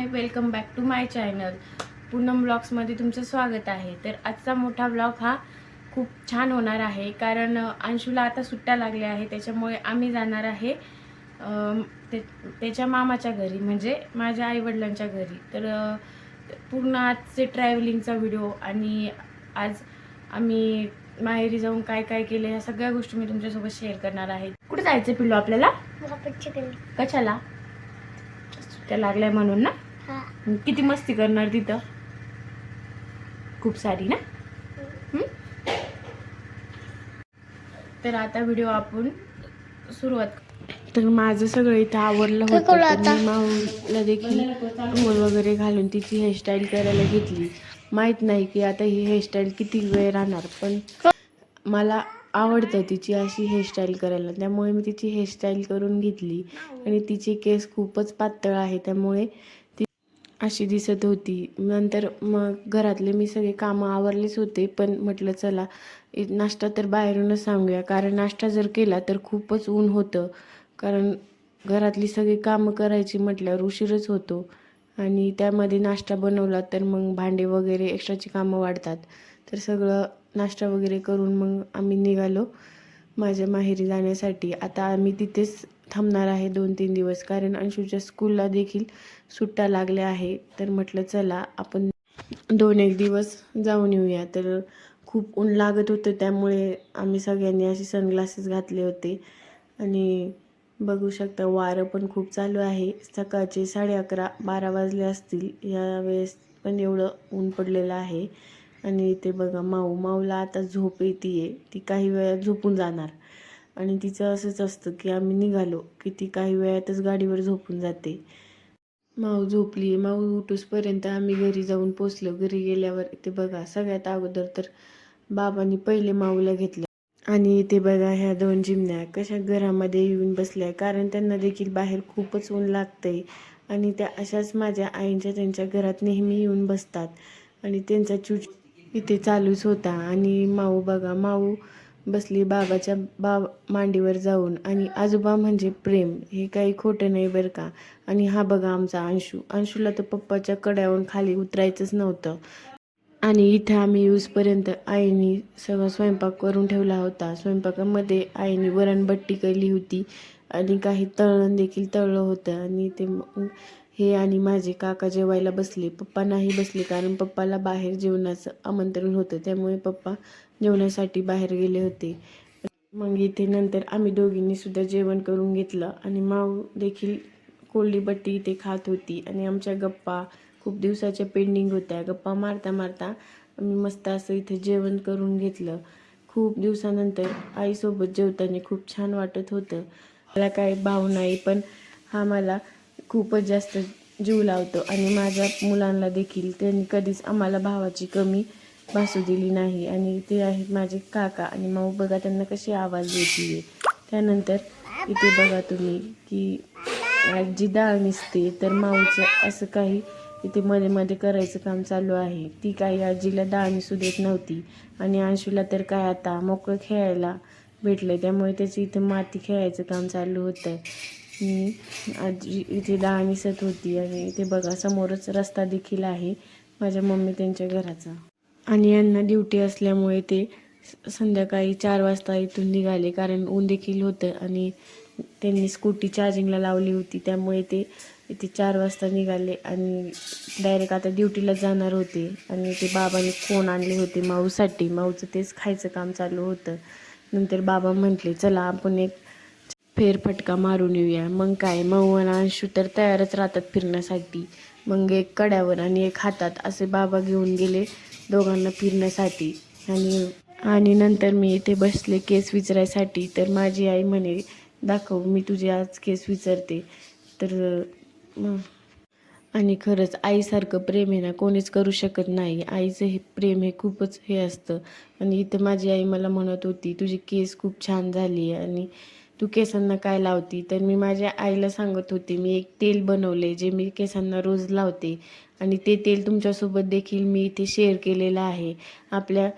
High, welcome back to my channel. Poonam ब्लॉग्समध्ये तुमचं स्वागत आहे. तर आजचा मोठा ब्लॉग हा खूप छान होणार आहे, कारण अंशूला आता सुट्ट्या लागल्या आहे. त्याच्यामुळे आम्ही जाणार आहे त्याच्या मामाच्या घरी, म्हणजे माझ्या आईवडिलांच्या घरी. तर पूर्ण आजचे ट्रॅव्हलिंगचा व्हिडिओ आणि आज आम्ही माहेरी जाऊन काय काय केले ह्या सगळ्या गोष्टी मी तुमच्यासोबत शेअर करणार आहे. कुठे जायचं पिल्लू आपल्याला? कशाला? सुट्ट्या लागल्या म्हणून ना. किती मस्ती करणार तिथं? खूप सारी ना. तर आता व्हिडिओ आपण सुरुवात. तर माझं सगळं इथं आवरलं होतं. तर मी माऊला देखील रोल वगैरे घालून तिची हेअरस्टाईल करायला घेतली. माहीत नाही की आता ही हेअरस्टाईल किती वेळ राहणार, पण मला आवडतं तिची अशी हेअरस्टाईल करायला, त्यामुळे मी तिची हेअरस्टाईल करून घेतली. आणि तिचे केस खूपच पातळ आहे, त्यामुळे ती अशी दिसत होती. नंतर मग घरातले मी सगळे कामं आवरलेच होते, पण म्हटलं चला नाश्ता तर बाहेरूनच सांगूया, कारण नाश्ता जर केला तर खूपच ऊन होतं. कारण घरातली सगळी कामं करायची म्हटल्यावर उशीरच होतो, आणि त्यामध्ये नाश्ता बनवला तर मग भांडे वगैरे एक्स्ट्राची कामं वाढतात. तर सगळं नाश्ता वगैरे करून मग आम्ही निघालो माझ्या माहेरी जाण्यासाठी. आता आम्ही तिथेच थांबणार आहे 2-3 दिवस, कारण अंशूच्या स्कूलला देखील सुट्ट्या लागल्या आहे. तर म्हटलं चला आपण 2-1 दिवस जाऊन येऊया. तर खूप ऊन लागत होतं, त्यामुळे आम्ही सगळ्यांनी असे सनग्लासेस घातले होते. आणि बघू शकता वारं पण खूप चालू आहे. सकाळचे 11:30-12 वाजले असतील यावेळेस, पण एवढं ऊन पडलेलं आहे. आणि इथे बघा माऊला आता झोप येते, ती काही वेळात झोपून जाणार. आणि तिचं असंच असतं की आम्ही निघालो की ती काही वेळातच गाडीवर झोपून जाते. माऊ झोपली. माऊ उठूसपर्यंत आम्ही घरी जाऊन पोचलो. घरी गेल्यावर इथे बघा सगळ्यात अगोदर तर बाबांनी पहिले माऊला घेतलं. आणि इथे बघा ह्या 2 चिमण्या कशा घरामध्ये येऊन बसल्या, कारण त्यांना देखील बाहेर खूपच ऊन लागतंय. आणि त्या अशाच माझ्या आईंच्या त्यांच्या घरात नेहमी येऊन बसतात, आणि त्यांचा चूच इथे चालूच होता. आणि माऊ बघा, माऊ बसली बाबाच्या मांडीवर जाऊन. आणि आजोबा म्हणजे प्रेम, हे काही खोटं नाही बरं का. आणि हा बघा आमचा अंशूला तर पप्पाच्या कड्यावरून खाली उतरायचंच नव्हतं. आणि इथं आम्ही येऊसपर्यंत आईने सगळा स्वयंपाक करून ठेवला होता. स्वयंपाकामध्ये आईने वरणबट्टी केली होती, आणि काही तळण देखील तळलं होतं. आणि ते हे आणि माझे काका जेवायला बसले. पप्पा नाही बसले, कारण पप्पाला बाहेर जेवणाचं आमंत्रण होतं, त्यामुळे पप्पा जेवणासाठी बाहेर गेले होते. मग इथे नंतर आम्ही दोघींनी सुद्धा जेवण करून घेतलं, आणि माऊ देखील कोल्डी बट्टी इथे खात होती. आणि आमच्या गप्पा खूप दिवसाच्या पेंडिंग होत्या. गप्पा मारता मारता आम्ही मस्त असं इथे जेवण करून घेतलं. खूप दिवसानंतर आईसोबत जेवताना खूप छान वाटत होतं. मला काही भाव नाही, पण हा मला खूपच जास्त जीव लावतो. आणि माझ्या मुलांना देखील त्यांनी कधीच आम्हाला भावाची कमी भासू दिली नाही. आणि ते आहेत माझे काका. आणि माऊ बघा त्यांना कशी आवाज देते. त्यानंतर इथे बघा तुम्ही की आजी डाळ निसते, तर माऊचं असं काही इथे मध्ये मध्ये करायचं काम चालू आहे. ती काही आजीला डाळ निसू देत नव्हती. आणि अंशूला तर काय आता मोकळं खेळायला भेटलं, त्यामुळे त्याची इथे माती खेळायचं काम चालू होतं. आजी इथे डाळ निसत होती. आणि इथे बघा समोरच रस्ता देखील आहे माझ्या मम्मी त्यांच्या घराचा. आणि यांना ड्युटी असल्यामुळे ते संध्याकाळी 4 वाजता इथून निघाले, कारण ऊन देखील होतं. आणि त्यांनी स्कूटी चार्जिंगला लावली होती, त्यामुळे ते इथे 4 वाजता निघाले आणि डायरेक्ट आता ड्युटीला जाणार होते. आणि ते बाबांनी कोण आणले होते माऊसाठी. माऊचं तेच खायचं काम चालू होतं. नंतर बाबा म्हटले चला आपण एक फेरफटका मारून येऊया. मग काय, माऊ आणि अंशू तर तयारच राहतात फिरण्यासाठी. मग एक कड्यावर आणि एक हातात असे बाबा घेऊन गेले दोघांना फिरण्यासाठी. आणि नंतर मी इथे बसले केस विचारायसाठी. तर माझी आई म्हणे दाखव, मी तुझे आज केस विचारते. तर आणि खरंच आईसारखं प्रेम आहे ना कोणीच करू शकत नाही. आईचं हे प्रेम हे खूपच हे असतं. आणि इथं माझी आई मला म्हणत होती तुझी केस खूप छान झाली आहे, आणि तू केसांना काय लावती. तर मी माझ्या आईला सांगत होते मी एक तेल बनवले जे मी केसांना रोज लावते. आणि ते तेल तुमच्यासोबत देखील मी इथे शेअर केलेलं आहे. आपल्या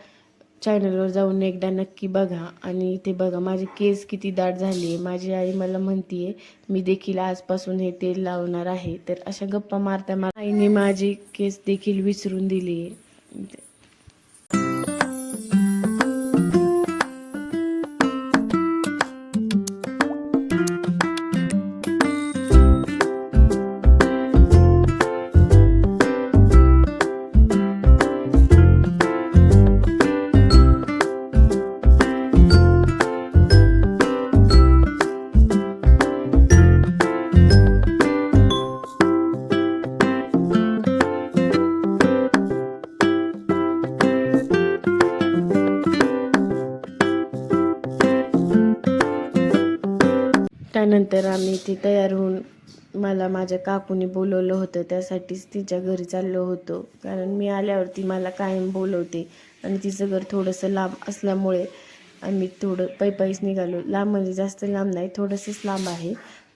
चॅनलवर जाऊन एकदा नक्की बघा. आणि इथे बघा माझे केस किती दाट झाली आहे. माझी आई मला म्हणतीये मी देखील आजपासून हे तेल लावणार आहे. तर अशा गप्पा मारता मारता आईने माझे केस देखील विसरून दिली आहे. त्यानंतर आम्ही इथे तयार होऊन मला माझ्या काकूने बोलवलं होतं. त्यासाठीच तिच्या घरी चाललो होतो. कारण मी आल्यावरती मला कायम बोलवते आणि तिचं घर थोडंसं लांब असल्यामुळे आम्ही थोडं पायीच निघालो. लांब म्हणजे जास्त लांब नाही, थोडंसंच लांब आहे.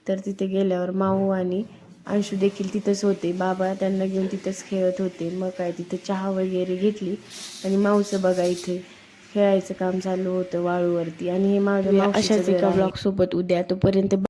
तर तिथे गेल्यावर माऊ आणि अंशू देखील तिथंच होते. बाबा त्यांना घेऊन तिथंच खेळत होते. मग काय तिथं चहा वगैरे घेतली आणि माऊचं बघा इथे खेळायचं काम चालू होतं वाळूवरती. आणि हे माझ्या अशाच एका ब्लॉग सोबत उद्या. तोपर्यंत